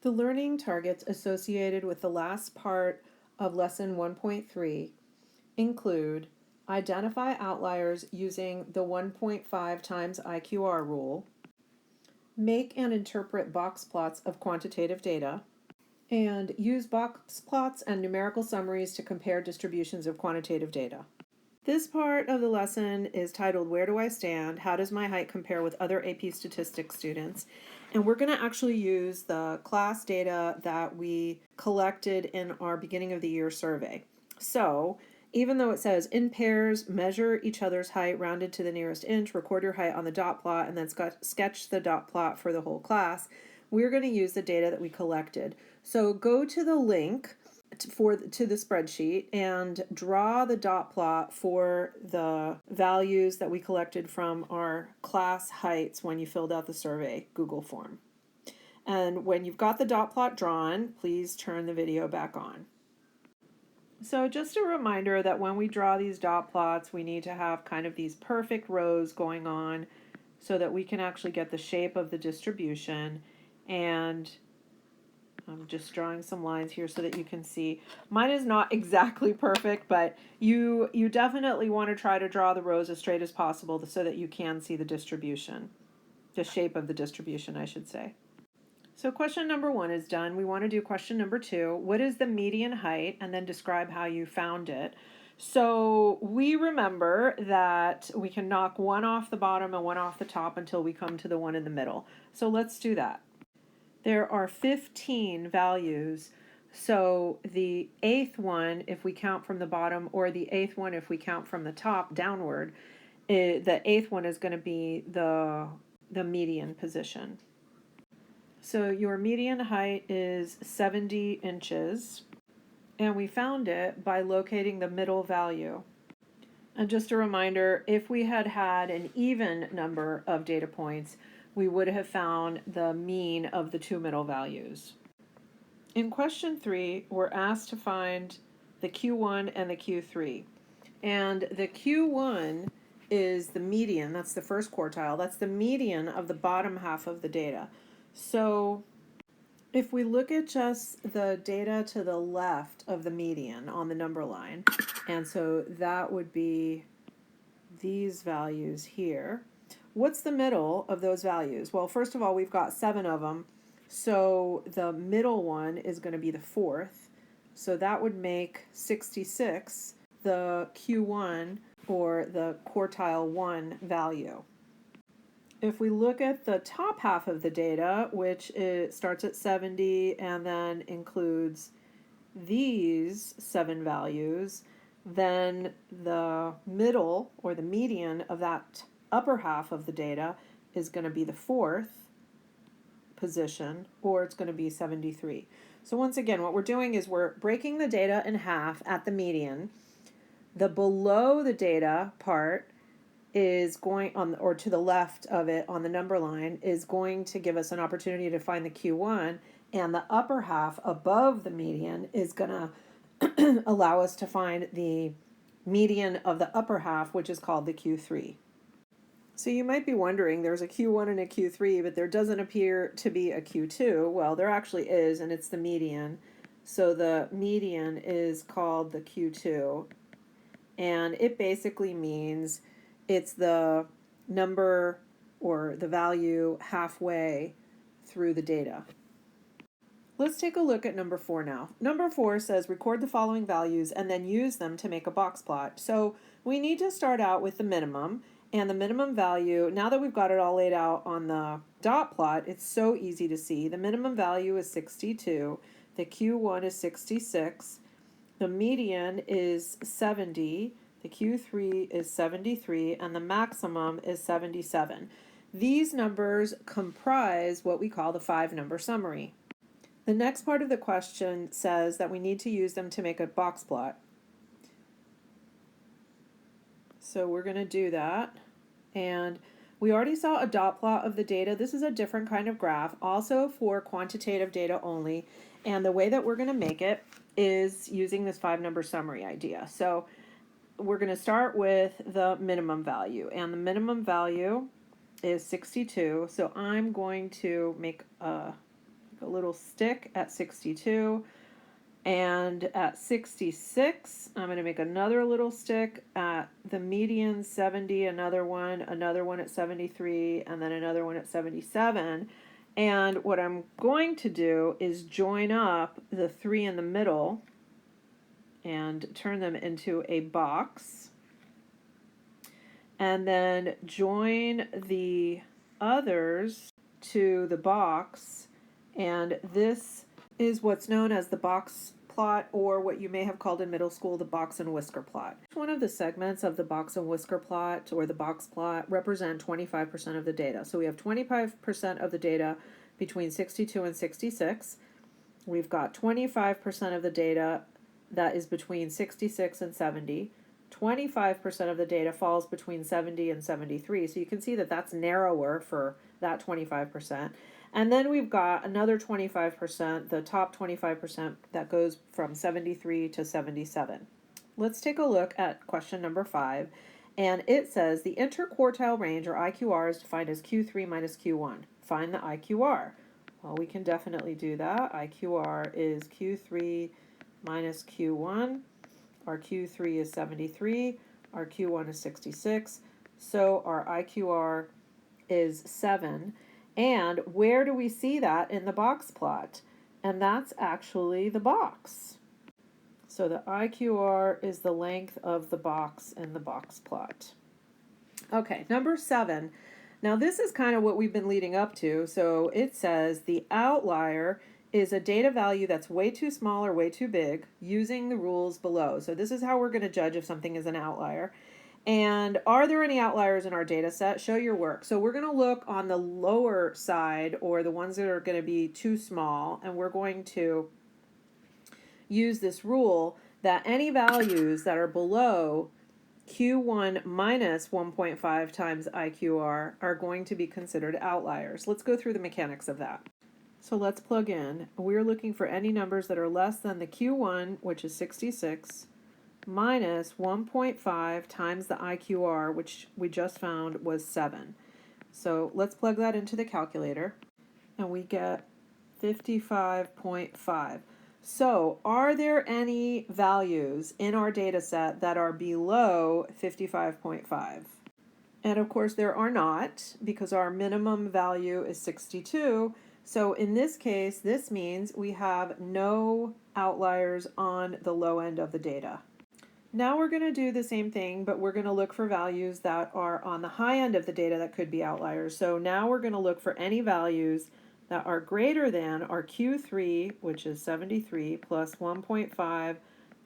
The learning targets associated with the last part of lesson 1.3 include identify outliers using the 1.5 times IQR rule, make and interpret box plots of quantitative data, and use box plots and numerical summaries to compare distributions of quantitative data. This part of the lesson is titled, Where Do I Stand? How does my height compare with other AP Statistics students? And we're going to actually use the class data that we collected in our beginning of the year survey. So even though it says in pairs, measure each other's height rounded to the nearest inch, record your height on the dot plot, and then sketch the dot plot for the whole class, we're going to use the data that we collected. So go to the link to the spreadsheet and draw the dot plot for the values that we collected from our class heights when you filled out the survey Google form. And when you've got the dot plot drawn, please turn the video back on. So just a reminder that when we draw these dot plots, we need to have kind of these perfect rows going on so that we can actually get the shape of the distribution. And I'm just drawing some lines here so that you can see. Mine is not exactly perfect, but you definitely want to try to draw the rows as straight as possible so that you can see the distribution, the shape of the distribution, I should say. So question number 1 is done. We want to do question number 2. What is the median height? And then describe how you found it. So we remember that we can knock one off the bottom and one off the top until we come to the one in the middle. So let's do that. There are 15 values, so the 8th one, if we count from the bottom, or the 8th one if we count from the top downward, the 8th one is going to be the median position. So your median height is 70 inches, and we found it by locating the middle value. And just a reminder, if we had had an even number of data points, we would have found the mean of the two middle values. In question 3, we're asked to find the Q1 and the Q3. And the Q1 is the median, that's the first quartile, that's the median of the bottom half of the data. So if we look at just the data to the left of the median on the number line, and so that would be these values here. What's the middle of those values? Well, first of all, we've got 7 of them. So the middle one is going to be the 4th. So that would make 66 the Q1 or the quartile 1 value. If we look at the top half of the data, which starts at 70 and then includes these 7 values, then the middle or the median of that upper half of the data is going to be the 4th position, or it's going to be 73. So once again, what we're doing is we're breaking the data in half at the median. The below the data part is going on, or to the left of it on the number line, is going to give us an opportunity to find the Q1, and the upper half above the median is going to allow us to find the median of the upper half, which is called the Q3. So you might be wondering, there's a Q1 and a Q3, but there doesn't appear to be a Q2. Well, there actually is, and it's the median. So the median is called the Q2, and it basically means it's the number or the value halfway through the data. Let's take a look at number 4 now. Number 4 says record the following values and then use them to make a box plot. So we need to start out with the minimum, and the minimum value, now that we've got it all laid out on the dot plot, it's so easy to see. The minimum value is 62, the Q1 is 66, the median is 70, the Q3 is 73, and the maximum is 77. These numbers comprise what we call the 5-number summary. The next part of the question says that we need to use them to make a box plot. So we're going to do that. And we already saw a dot plot of the data. This is a different kind of graph, also for quantitative data only. And the way that we're going to make it is using this 5-number summary idea. So we're going to start with the minimum value. And the minimum value is 62. So I'm going to make a a little stick at 62. And at 66, I'm going to make another little stick at the median 70, another one at 73, and then another one at 77. And what I'm going to do is join up the three in the middle and turn them into a box. And then join the others to the box. And this is what's known as the box plot, or what you may have called in middle school the box and whisker plot. One of the segments of the box and whisker plot, or the box plot, represent 25% of the data. So we have 25% of the data between 62 and 66. We've got 25% of the data that is between 66 and 70. 25% of the data falls between 70 and 73. So you can see that that's narrower for that 25%. And then we've got another 25%, the top 25%, that goes from 73 to 77. Let's take a look at question number 5. And it says the interquartile range, or IQR, is defined as Q3 minus Q1. Find the IQR. Well, we can definitely do that. IQR is Q3 minus Q1. Our Q3 is 73. Our Q1 is 66. So our IQR is 7. And where do we see that in the box plot? And that's actually the box. So the IQR is the length of the box in the box plot. Okay, number 7. Now this is kind of what we've been leading up to. So it says the outlier is a data value that's way too small or way too big using the rules below. So this is how we're going to judge if something is an outlier. And are there any outliers in our data set? Show your work. So we're going to look on the lower side, or the ones that are going to be too small, and we're going to use this rule that any values that are below Q1 minus 1.5 times IQR are going to be considered outliers. Let's go through the mechanics of that. So let's plug in. We're looking for any numbers that are less than the Q1, which is 66, minus 1.5 times the IQR, which we just found was 7. So let's plug that into the calculator, and we get 55.5. So are there any values in our data set that are below 55.5? And of course there are not, because our minimum value is 62. So in this case, this means we have no outliers on the low end of the data. Now we're going to do the same thing, but we're going to look for values that are on the high end of the data that could be outliers. So now we're going to look for any values that are greater than our Q3, which is 73, plus 1.5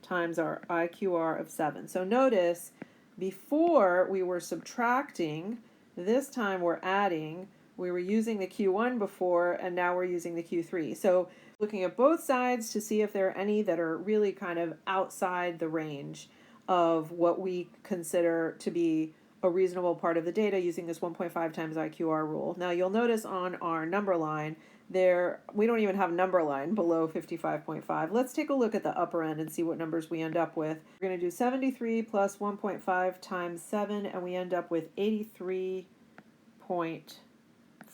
times our IQR of 7. So notice, before we were subtracting, this time we're adding. We were using the Q1 before, and now we're using the Q3. So looking at both sides to see if there are any that are really kind of outside the range of what we consider to be a reasonable part of the data using this 1.5 times IQR rule. Now you'll notice on our number line there, we don't even have a number line below 55.5. Let's take a look at the upper end and see what numbers we end up with. We're going to do 73 plus 1.5 times 7, and we end up with 83.5.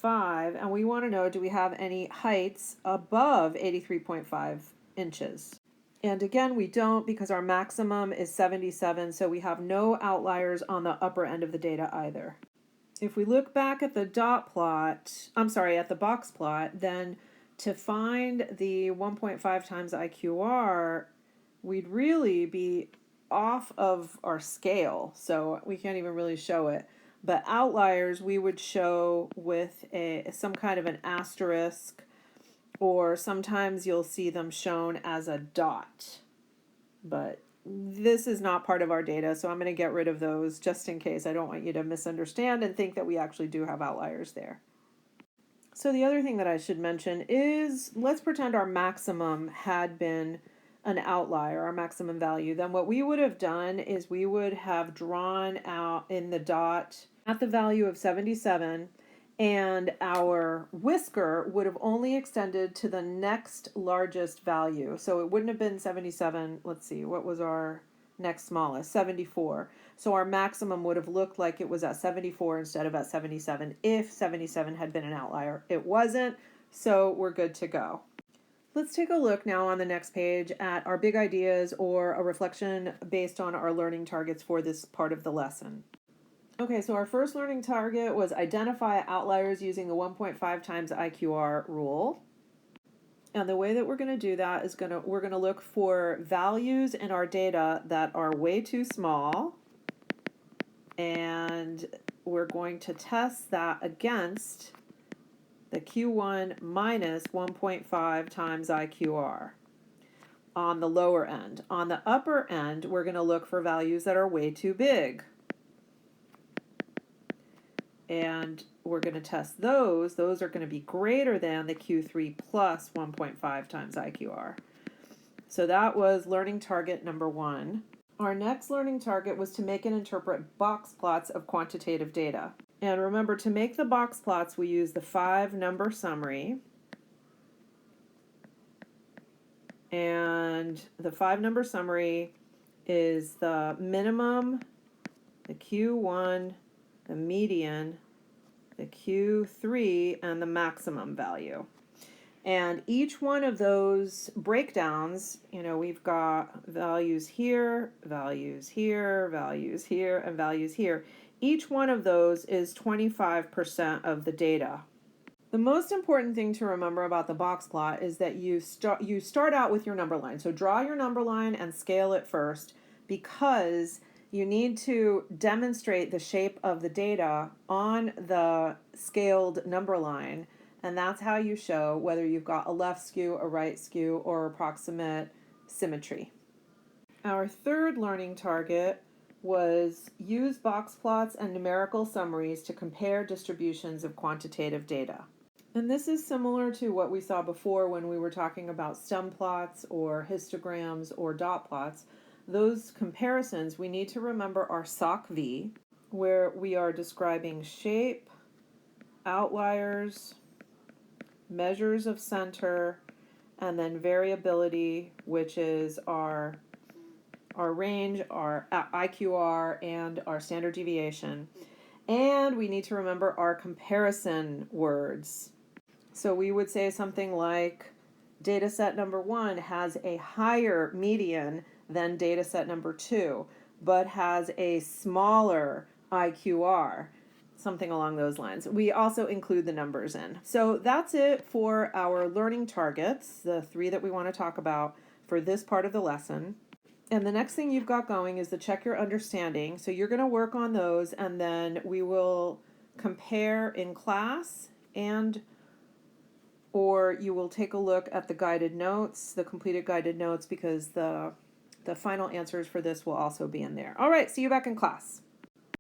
And we want to know, do we have any heights above 83.5 inches? And again, we don't, because our maximum is 77, so we have no outliers on the upper end of the data either. If we look back at the at the box plot, then to find the 1.5 times IQR, we'd really be off of our scale, so we can't even really show it. But outliers we would show with some kind of an asterisk, or sometimes you'll see them shown as a dot. But this is not part of our data, so I'm going to get rid of those just in case. I don't want you to misunderstand and think that we actually do have outliers there. So the other thing that I should mention is, let's pretend our maximum had been an outlier, our maximum value. Then what we would have done is we would have drawn out in the dot at the value of 77, and our whisker would have only extended to the next largest value. So it wouldn't have been 77. Let's see, what was our next smallest? 74. So our maximum would have looked like it was at 74 instead of at 77 if 77 had been an outlier. It wasn't, So we're good to go. Let's take a look now on the next page at our big ideas or a reflection based on our learning targets for this part of the lesson. Okay, so our first learning target was identify outliers using the 1.5 times IQR rule. And the way that we're going to do that is we're going to look for values in our data that are way too small, and we're going to test that against the Q1 minus 1.5 times IQR on the lower end. On the upper end, we're going to look for values that are way too big. And we're going to test those. Those are going to be greater than the Q3 plus 1.5 times IQR. So that was learning target number 1. Our next learning target was to make and interpret box plots of quantitative data. And remember, to make the box plots, we use the 5-number summary. And the 5-number summary is the minimum, the Q1, the median, the Q3, and the maximum value. And each one of those breakdowns, we've got values here, values here, values here, and values here. Each one of those is 25% of the data. The most important thing to remember about the box plot is that you start out with your number line. So draw your number line and scale it first, because you need to demonstrate the shape of the data on the scaled number line, and that's how you show whether you've got a left skew, a right skew, or approximate symmetry. Our third learning target was use box plots and numerical summaries to compare distributions of quantitative data. And this is similar to what we saw before when we were talking about stem plots or histograms or dot plots. Those comparisons, we need to remember our SOC-V, where we are describing shape, outliers, measures of center, and then variability, which is our range, our IQR, and our standard deviation. And we need to remember our comparison words. So we would say something like data set number 1 has a higher median than data set number 2, but has a smaller IQR, something along those lines. We also include the numbers in. So that's it for our learning targets, the 3 that we want to talk about for this part of the lesson. And the next thing you've got going is the check your understanding. So you're going to work on those, and then we will compare in class, or you will take a look at the guided notes, the completed guided notes, because the final answers for this will also be in there. All right, see you back in class.